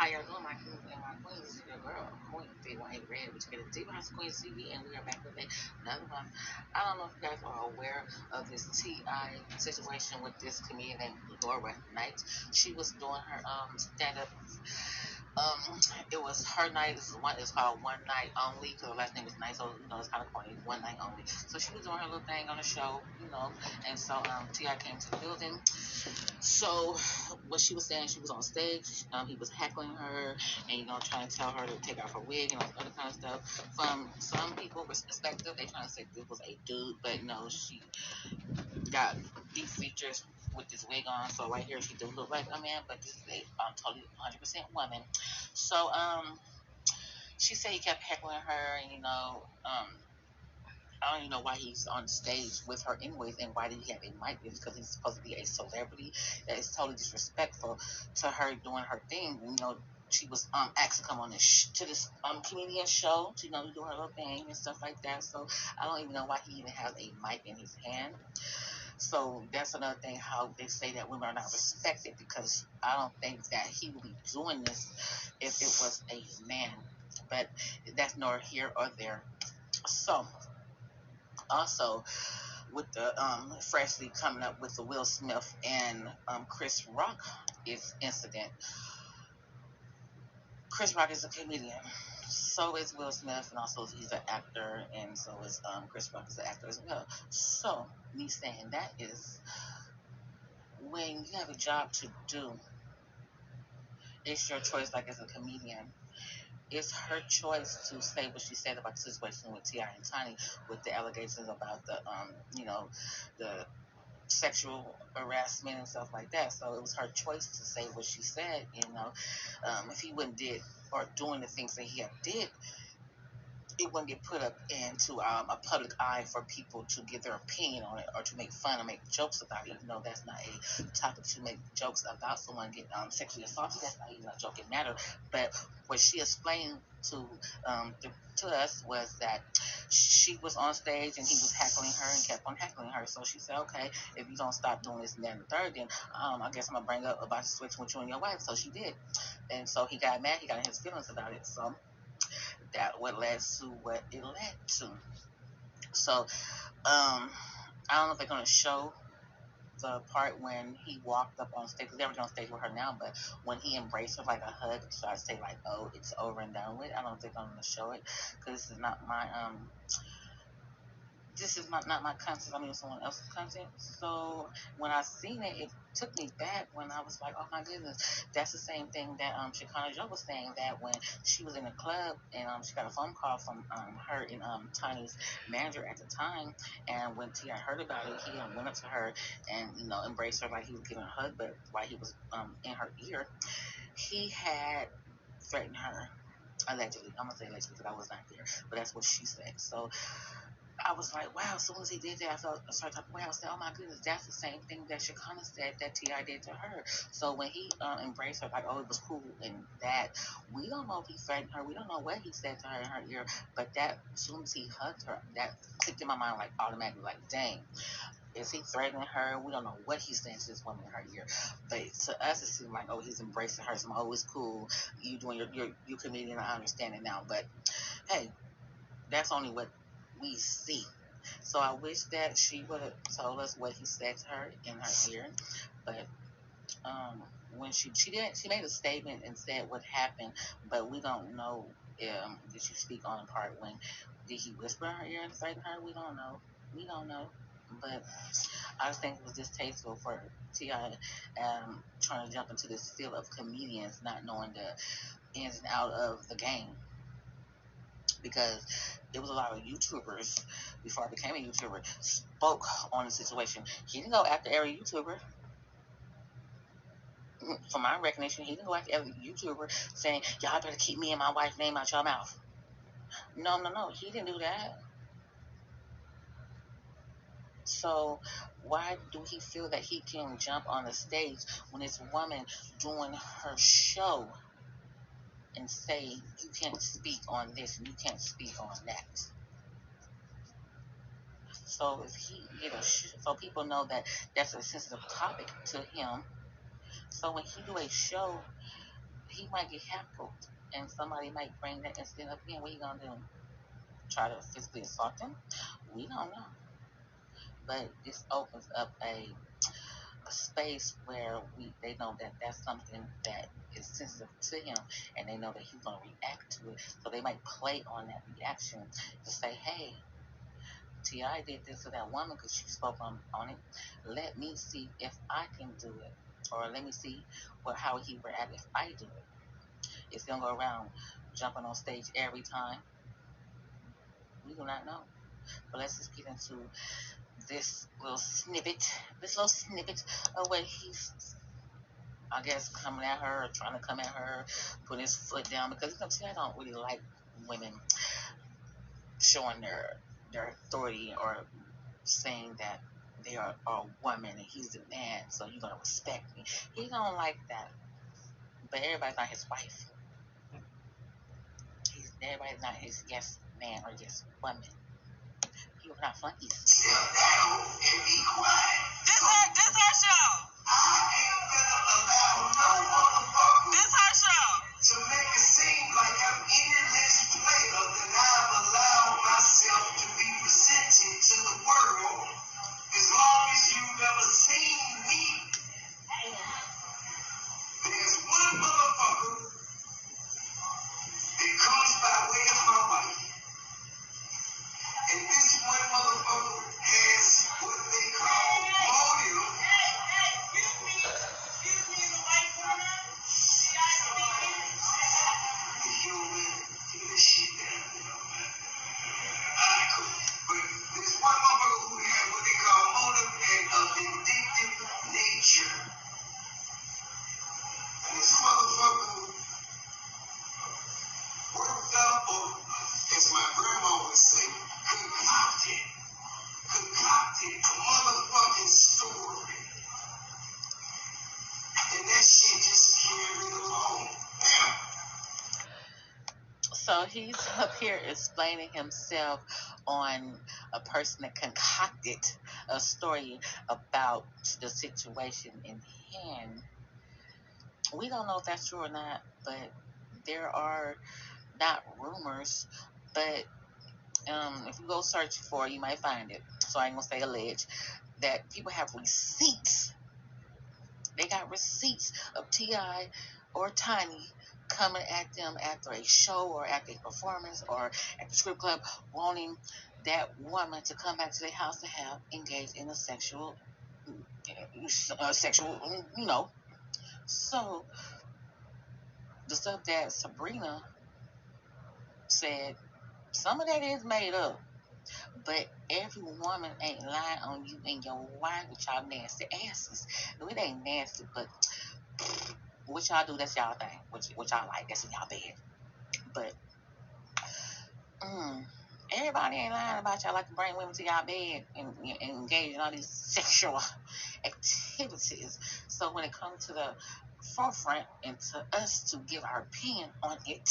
How y'all doing, my kings and my queens? This is your girl, Queen D1 Red, which get a deep house Queen CV, and we are back with another one. I don't know if you guys are aware of this T.I. situation with this comedian named Laura Knight. She was doing her stand up. It was her night. This is one. It's called One Night Only because her last name is Night, so it's kind of corny. One Night Only. So she was doing her little thing on the show, and so T.I. came to the building. So what she was saying, she was on stage. He was heckling her, and trying to tell her to take off her wig and all this other kind of stuff. From some people perspective, they trying to say this was a dude, but no, she got deep features with this wig on. So right here, she do look like a man, but this is a totally 100% woman. So she said he kept heckling her, and I don't even know why he's on stage with her anyways, and why did he have a mic? It's because he's supposed to be a celebrity. That is totally disrespectful to her doing her thing. She was asked to come on to this comedian show to do her little thing and stuff like that. So I don't even know why he even has a mic in his hand. So that's another thing how they say that women are not respected, because I don't think that he would be doing this if it was a man. But that's nor here or there. So also, with the freshly coming up with the Will Smith and Chris Rock incident. Chris Rock is a comedian. So is Will Smith, and also he's an actor, and so is Chris Rock is an actor as well. So me saying that is, when you have a job to do, it's your choice. Like as a comedian, it's her choice to say what she said about the situation with T.I. and Tiny, with the allegations about the sexual harassment and stuff like that. So it was her choice to say what she said. If he wouldn't did or doing the things that he had did, it wouldn't get put up into a public eye for people to give their opinion on it or to make fun or make jokes about it. That's not a topic to make jokes about someone getting sexually assaulted. That's not even a joking matter. But what she explained to us was that she was on stage and he was heckling her and kept on heckling her. So she said, okay, if you don't stop doing this and that and the third, then I guess I'm going to bring up about the switch with you and your wife. So she did. And so he got mad. He got in his feelings about it. So that what led to what it led to. So I don't know if they're going to show the part when he walked up on stage, because they're on stage with her now, but when he embraced her like a hug, so I say like, oh, it's over and done with. I don't think I'm going to show it, because this is not my content. I mean, someone else's content. So when I seen it, it took me back when I was like, oh my goodness, that's the same thing that Shekinah Joe was saying, that when she was in the club and she got a phone call from her and Tiny's manager at the time, and when T.I. heard about it, he went up to her and embraced her like he was giving her a hug, but while he was in her ear, he had threatened her. Allegedly, I'm gonna say allegedly because I was not there, but that's what she said. So I was like, wow, as soon as he did that, I started talking, wow, I said, oh my goodness, that's the same thing that Shekinah said that T.I. did to her. So when he embraced her, like, oh, it was cool and that, we don't know if he threatened her. We don't know what he said to her in her ear, but that, as soon as he hugged her, that clicked in my mind like automatically, like, dang, is he threatening her? We don't know what he's saying to this woman in her ear. But to us, it seemed like, oh, he's embracing her. So, oh, it's cool. You doing your comedian, I understand it now. But, hey, that's only what we see. So I wish that she would have told us what he said to her in her ear. But when she didn't, she made a statement and said what happened, but we don't know. Did she speak on the part when did he whisper in her ear and threaten her? We don't know. We don't know. But I just think it was distasteful for T.I. Trying to jump into this field of comedians, not knowing the ins and out of the game, because there was a lot of YouTubers before I became a YouTuber spoke on the situation. He didn't go after every YouTuber. From my recognition, he didn't go after every YouTuber saying, y'all better keep me and my wife's name out your mouth. No, no, no. He didn't do that. So why do he feel that he can jump on the stage when it's a woman doing her show and say, you can't speak on this and you can't speak on that? So if he, so people know that that's a sensitive topic to him. So when he do a show, he might get heckled, and somebody might bring that incident up again. What are you gonna do? Try to physically assault them? We don't know. But this opens up a space where they know that that's something that is sensitive to him, and they know that he's going to react to it. So they might play on that reaction to say, "Hey, T.I. did this to that woman because she spoke on it. Let me see if I can do it, or let me see how he would react if I do it." It's going to go around jumping on stage every time. We do not know. But let's just get into this little snippet of what he's, I guess, coming at her, or trying to come at her, putting his foot down, because I don't really like women showing their authority or saying that they are a woman and he's a man, so you're gonna respect me. He don't like that. But everybody's not his wife. Everybody's not his yes man or yes woman. You're not flunkies. Sit down and be quiet. This her show. I ain't gonna allow no motherfucker. This her show. To make it seem like I'm any less player than I've allowed myself to be presented to the world. As long as you've ever seen me, there's one motherfucker that comes by way of my wife. And this one motherfucker has what they call motive. Excuse me, the white corner. The human, get this shit down, Alright, cool. But this one motherfucker who has what they call motive and a vindictive nature. And this motherfucker worked up, or as my grandma would say, concocted a motherfucking story. And that shit just carried along. So he's up here explaining himself on a person that concocted a story about the situation in hand. We don't know if that's true or not, but there are not rumors, but if you go search for it, you might find it. So I ain't gonna say alleged, that people have receipts. They got receipts of T.I. or Tiny coming at them after a show or after a performance or at the strip club, wanting that woman to come back to their house to have engaged in a sexual, So the stuff that Sabrina said, some of that is made up. But every woman ain't lying on you and your wife with y'all nasty asses. No, it ain't nasty, but what y'all do, that's y'all thing. What y'all like, that's in y'all bed. But everybody ain't lying about y'all like to bring women to y'all bed and engage in all these sexual activities. So when it comes to the forefront and to us to give our opinion on it,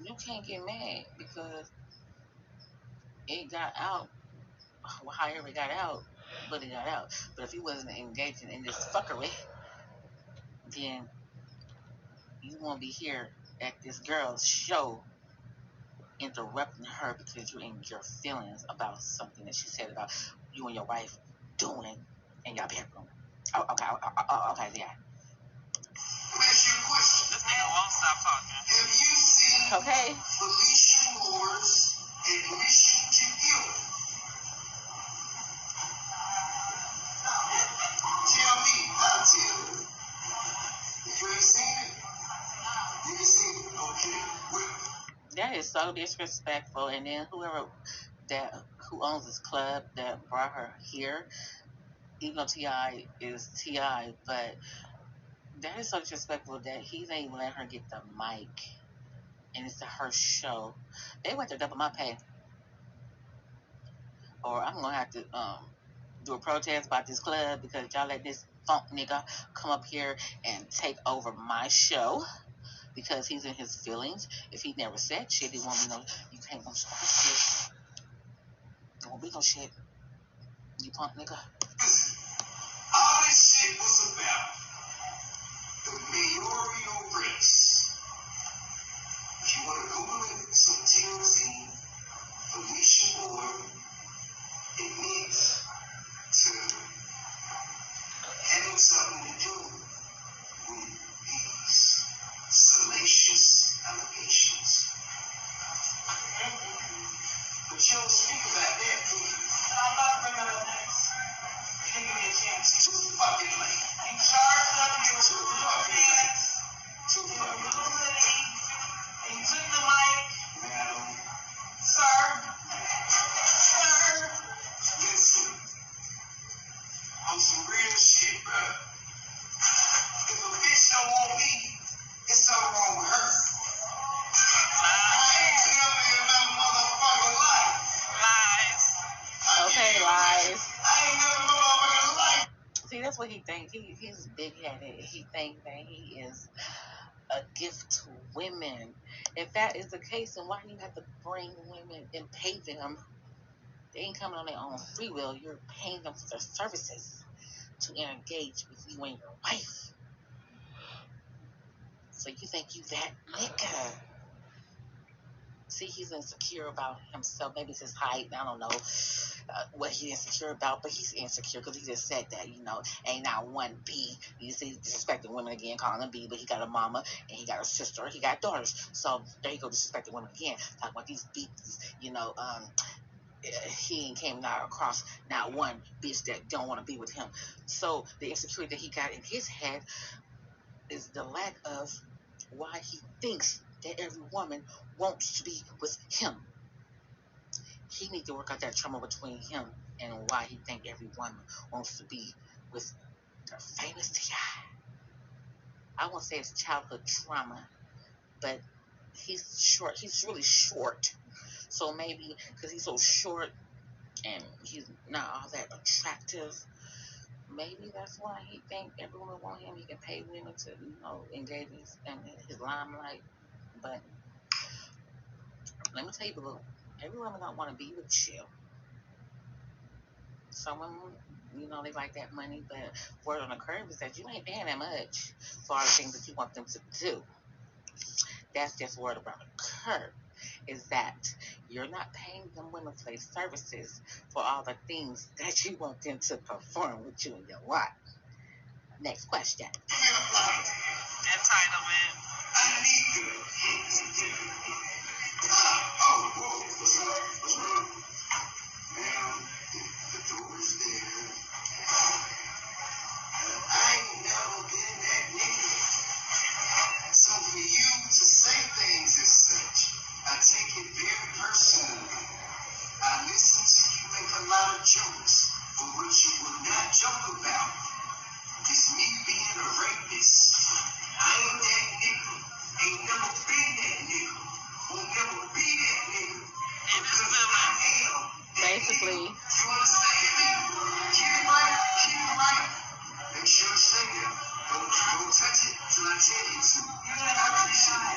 you can't get mad because it got out. However it got out, but it got out. But if you wasn't engaging in this fuckery, then you won't be here at this girl's show interrupting her because you're in your feelings about something that she said about you and your wife doing in your bedroom. Okay, yeah. This nigga won't stop talking. Have you seen Felicia Moore's admission to guilt? Tell me, I'll tell you. You ain't seen it? You ain't seen it? Okay. Well, that is so disrespectful. And then who owns this club that brought her here, even though T.I. is T.I., but that is so disrespectful that he's ain't even letting her get the mic. And it's her show. They went to double my pay. Or I'm going to have to do a protest about this club because y'all let this funk nigga come up here and take over my show because he's in his feelings. If he never said shit, he won't be no, you can't no shit. There won't be no shit. You punk nigga. All this shit was about the me think he's big-headed. He thinks that he is a gift to women. If that is the case, then why do you have to bring women and pay them? They ain't coming on their own free will. You're paying them for their services to engage with you and your wife. So you think you that nigga. See, he's insecure about himself. Maybe it's his height. I don't know what he's insecure about, but he's insecure because he just said that, ain't not one B. You see, he's disrespecting women again, calling them B, but he got a mama and he got a sister, he got daughters. So there you go, disrespecting women again. Talking about these beats, he ain't came out across not one bitch that don't want to be with him. So the insecurity that he got in his head is the lack of why he thinks that every woman wants to be with him. He needs to work out that trauma between him and why he think every woman wants to be with the famous T.I. I won't say it's childhood trauma, but he's short. He's really short. So maybe because he's so short and he's not all that attractive, maybe that's why he think every woman want him. He can pay women to, engage in his limelight. But let me tell you, boo, every woman don't want to be with you. Some women, they like that money, but word on the curve is that you ain't paying that much for all the things that you want them to do. That's just word around the curve, is that you're not paying them women for their services for all the things that you want them to perform with you in your life. Next question. Entitlement. I need the door's there. I ain't never been that nigga. So for you to say things as such, I take it very personally. I listen to you make a lot of jokes, but what you will not joke about is me being a rapist. I ain't that nigga. Ain't never been that nigga. Will never be that nigga. Because I am. Basically. You understand me? Keep it right. Keep it right. Make sure you say that. Don't touch it till I tell you to. I appreciate it.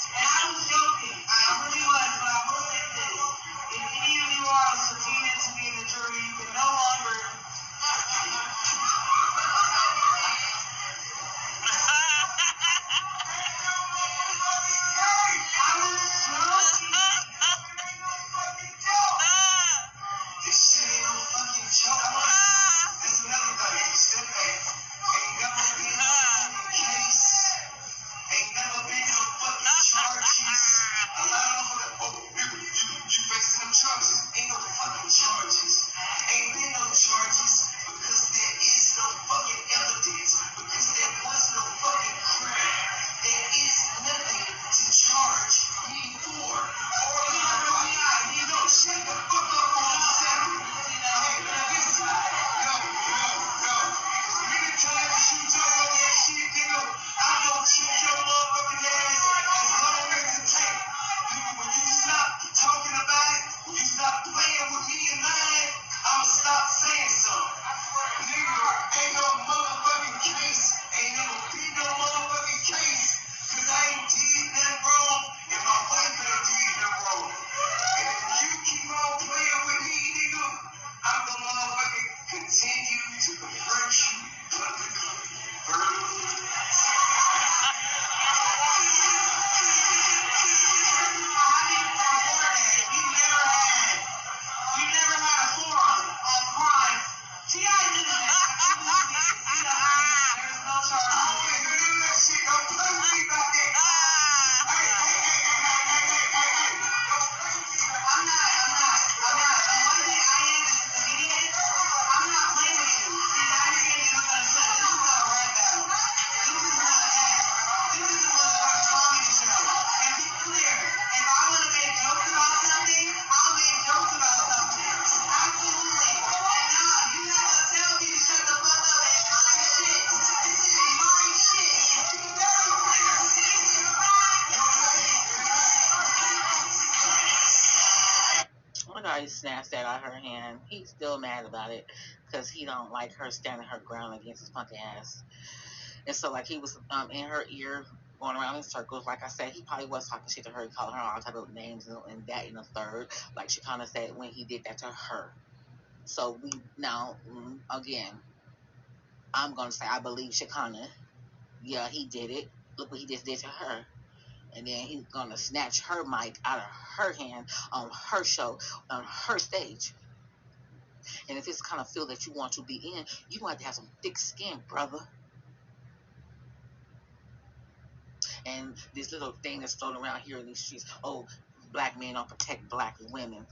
And I was joking. I really was, but I will say this. If any of you are subpoenaed to be in the jury, you can no longer. I was joking. This shit ain't no fucking joke. That's another thing. Step back. snatched that out of her hand. He's still mad about it because he don't like her standing her ground against his punky ass. And so, like, he was in her ear, going around in circles. Like I said, he probably was talking shit to her, calling her all type of names and that in the third. Like she kind of said when he did that to her. So we now again, I'm gonna say I believe Shekinah. Yeah, he did it. Look what he just did to her. And then he's gonna snatch her mic out of her hand on her show, on her stage. And if it's the kind of field that you want to be in, you gonna have to have some thick skin, brother. And this little thing that's floating around here in these streets, oh, black men don't protect black women.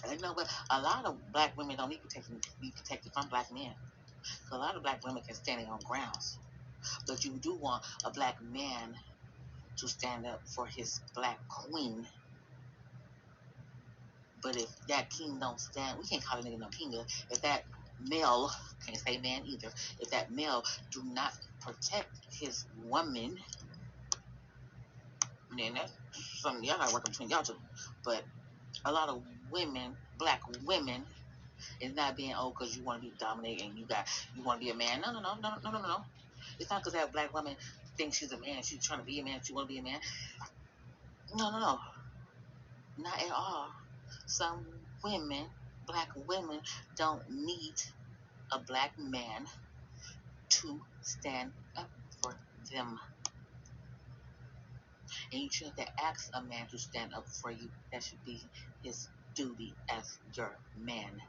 And you know what? A lot of black women don't need to be protected from black men. A lot of black women can stand their own grounds. But you do want a black man to stand up for his black queen. But if that king don't stand, we can't call a nigga no king. If that male, can't say man either, if that male do not protect his woman, then that's something y'all gotta work between y'all two. But a lot of women, black women, is not being old because you want to be dominated and you want to be a man. No. It's not because that black woman thinks she's a man. She's trying to be a man. She want to be a man. No. Not at all. Some women, black women, don't need a black man to stand up for them. And you shouldn't have to ask a man to stand up for you. That should be his duty as your man.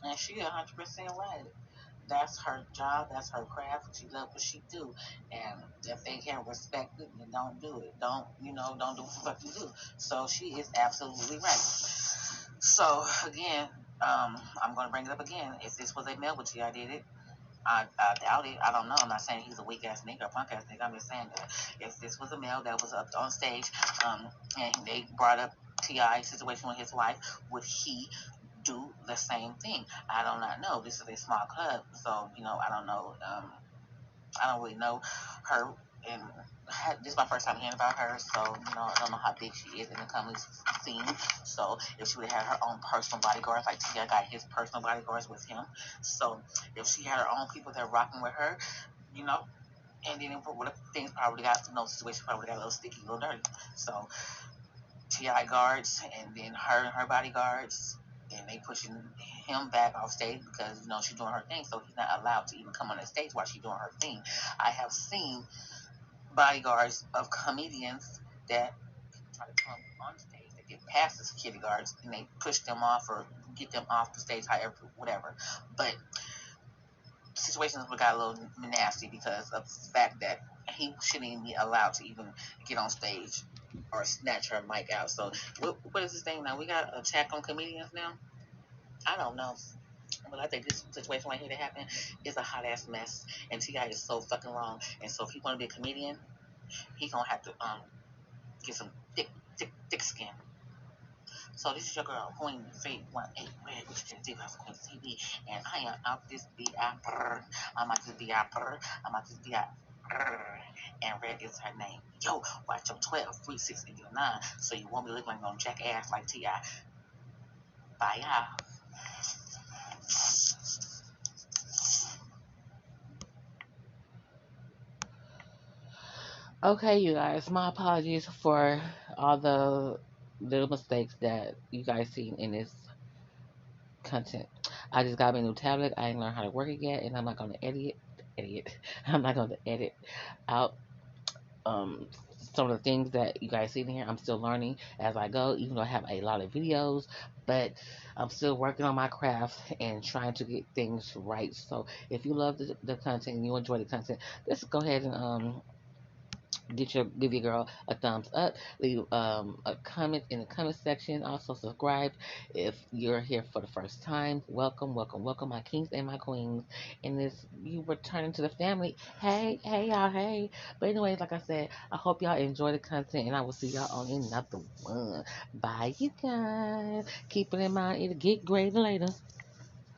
And she 100% right. That's her job. That's her craft. She loves what she do. And if they can't respect it, then don't do it. Don't do what you do. So she is absolutely right. So again, I'm going to bring it up again. If this was a male, would you I did it? I doubt it. I don't know. I'm not saying he's a weak ass nigga or punk ass nigga. I'm just saying that if this was a male that was up on stage, and they brought up T.I. situation with his wife, would he do the same thing. I do not know. This is a small club, so I don't know. I don't really know her, and this is my first time hearing about her. So I don't know how big she is in the comedy scene. So if she would have had her own personal bodyguards, like Tia got his personal bodyguards with him. So if she had her own people that are rocking with her, you know, and then what things probably got situation probably got a little sticky, a little dirty. So Ti guards and then her bodyguards, and they pushing him back off stage because she's doing her thing, so he's not allowed to even come on the stage while she's doing her thing. I have seen bodyguards of comedians that try to come on stage, they get past the security guards and they push them off or get them off the stage, however, whatever. But situations got a little nasty because of the fact that he shouldn't even be allowed to even get on stage or snatch her mic out. So what is this thing now? We got a check on comedians now? I don't know. But I think this situation right here that happened is a hot ass mess, and Ti is so fucking wrong. And so if he want to be a comedian, he gonna have to get some thick skin. So this is your girl, Queen Faith 18 Red, which is the Queen TV, and I am out this BI. I'm out this BI. I'm out this BI. And Red is her name. Yo, watch your 12, 3, 6, and your 9, so you won't be looking like no jackass like Ti. Bye, y'all. Okay, you guys, my apologies for all the little mistakes that you guys seen in this content. I just got me a new tablet. I ain't learned how to work it yet, and I'm not gonna edit. I'm not gonna edit out um some of the things that you guys see in here. I'm still learning as I go, even though I have a lot of videos, but I'm still working on my craft and trying to get things right. So if you love the content and you enjoy the content, just go ahead and give your girl a thumbs up, leave a comment in the comment section, also subscribe if you're here for the first time. Welcome my kings and my queens, and this you returning to the family. Hey y'all, hey. But anyways, like I said, I hope y'all enjoy the content, and I will see y'all on another one. Bye, you guys. Keep it in mind, it'll get greater later.